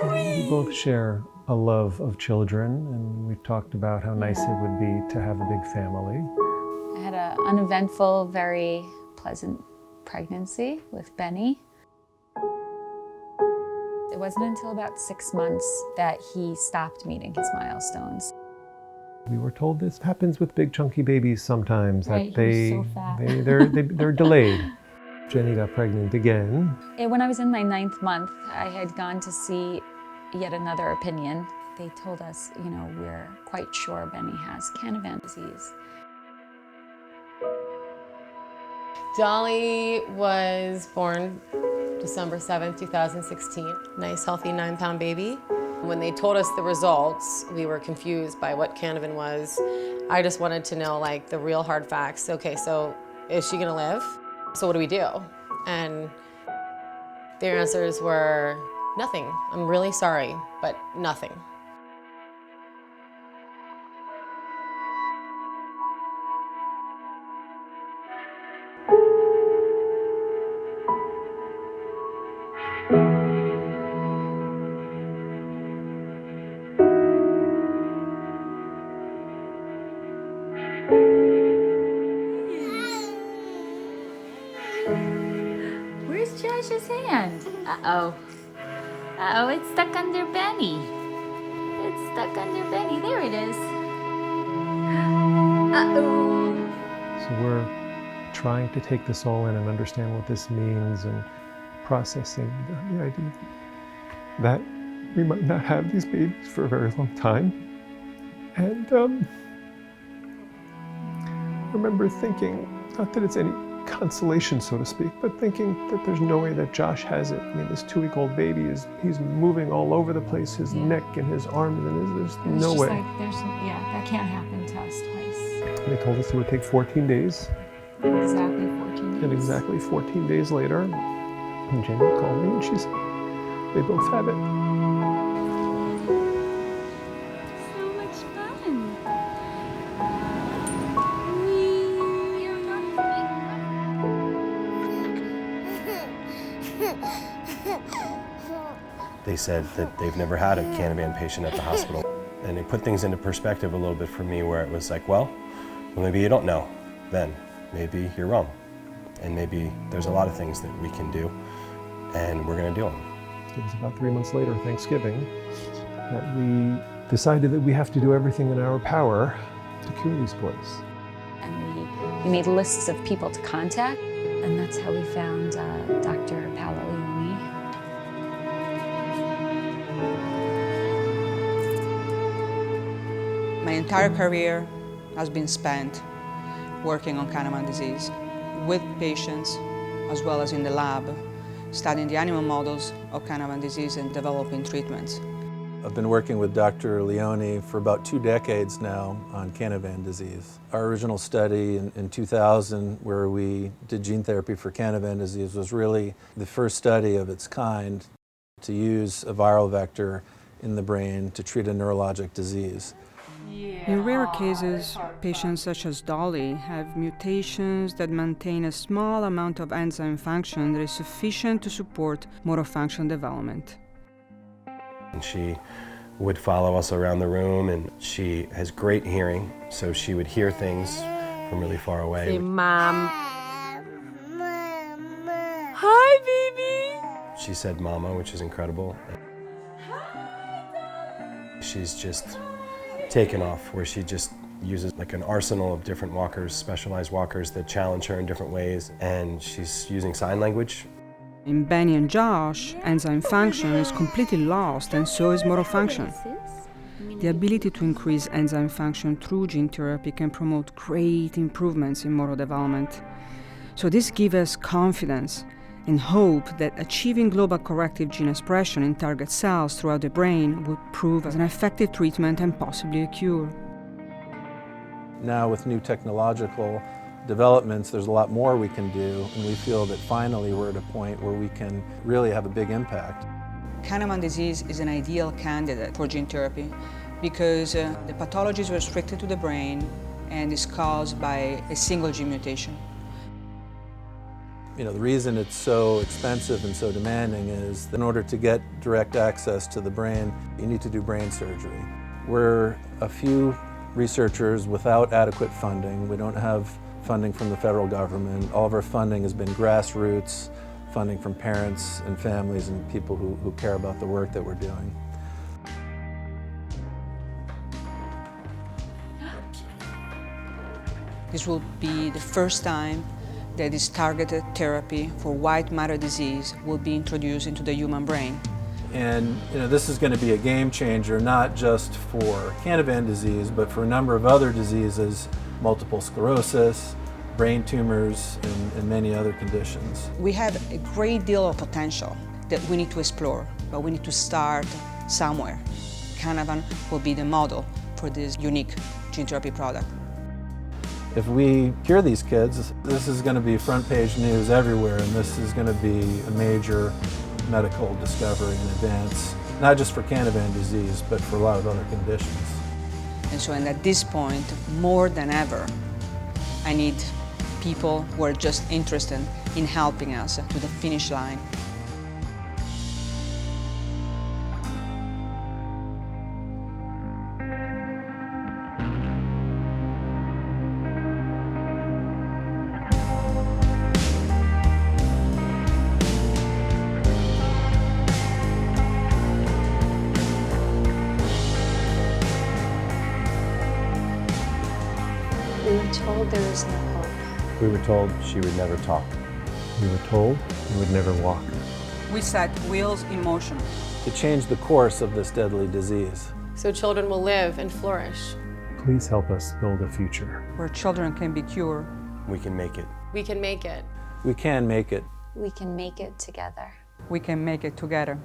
We both share a love of children, and we've talked about how nice it would be to have a big family. I had an uneventful, very pleasant pregnancy with Benny. It wasn't until about 6 months that he stopped meeting his milestones. We were told this happens with big chunky babies sometimes, Right, that he was so fat. they're delayed. Jenny got pregnant again. When I was in my 9th month, I had gone to see yet another opinion. They told us, we're quite sure Benny has Canavan disease. Dolly was born December 7th, 2016. Nice, healthy 9-pound baby. When they told us the results, we were confused by what Canavan was. I just wanted to know, the real hard facts. Okay, so is she gonna live? So what do we do? And their answers were nothing. I'm really sorry, but nothing. Where's Josh's hand? Uh-oh. Uh-oh, it's stuck under Benny. It's stuck under Benny. There it is. Uh-oh. So we're trying to take this all in and understand what this means, and processing the idea that we might not have these babies for a very long time. And I remember thinking, not that it's any consolation, so to speak, but thinking that there's no way that Josh has it. I mean, this 2-week-old baby he's moving all over the place, his neck and his arms, and there's no way. That can't happen to us twice. And they told us it would take 14 days. Exactly 14 days. And exactly 14 days later, Jenny called me and she said, they both have it. So much fun. They said that they've never had a Canavan patient at the hospital. And it put things into perspective a little bit for me, where it was like, well, maybe you don't know then. Maybe you're wrong. And maybe there's a lot of things that we can do, and we're gonna do them. It was about 3 months later, Thanksgiving, that we decided that we have to do everything in our power to cure these boys. And we made lists of people to contact, and that's how we found Dr. Paola. My entire career has been spent working on Canavan disease with patients as well as in the lab, studying the animal models of Canavan disease and developing treatments. I've been working with Dr. Leone for about 2 decades now on Canavan disease. Our original study in 2000, where we did gene therapy for Canavan disease, was really the first study of its kind to use a viral vector in the brain to treat a neurologic disease. In rare cases, patients such as Dolly have mutations that maintain a small amount of enzyme function that is sufficient to support motor function development. And she would follow us around the room, and she has great hearing, so she would hear things from really far away. Say, Mom. Hi, baby. She said mama, which is incredible. She's just taken off, where she just uses an arsenal of different walkers, specialized walkers that challenge her in different ways, and she's using sign language. In Benny and Josh, enzyme function is completely lost, and so is motor function. The ability to increase enzyme function through gene therapy can promote great improvements in motor development. So this gives us confidence and hope that achieving global corrective gene expression in target cells throughout the brain would prove as an effective treatment and possibly a cure. Now with new technological developments, there's a lot more we can do, and we feel that finally we're at a point where we can really have a big impact. Canavan disease is an ideal candidate for gene therapy because the pathology is restricted to the brain and is caused by a single gene mutation. The reason it's so expensive and so demanding is in order to get direct access to the brain, you need to do brain surgery. We're a few researchers without adequate funding. We don't have funding from the federal government. All of our funding has been grassroots, funding from parents and families and people who care about the work that we're doing. This will be the first time that this targeted therapy for white matter disease will be introduced into the human brain. And this is going to be a game changer, not just for Canavan disease, but for a number of other diseases, multiple sclerosis, brain tumors, and many other conditions. We have a great deal of potential that we need to explore, but we need to start somewhere. Canavan will be the model for this unique gene therapy product. If we cure these kids, this is going to be front page news everywhere, and this is going to be a major medical discovery and advance, not just for Canavan disease, but for a lot of other conditions. And so at this point, more than ever, I need people who are just interested in helping us to the finish line. We were told there was no hope. We were told she would never talk. We were told we would never walk. We set wheels in motion. To change the course of this deadly disease. So children will live and flourish. Please help us build a future. Where children can be cured. We can make it. We can make it. We can make it. We can make it together. We can make it together.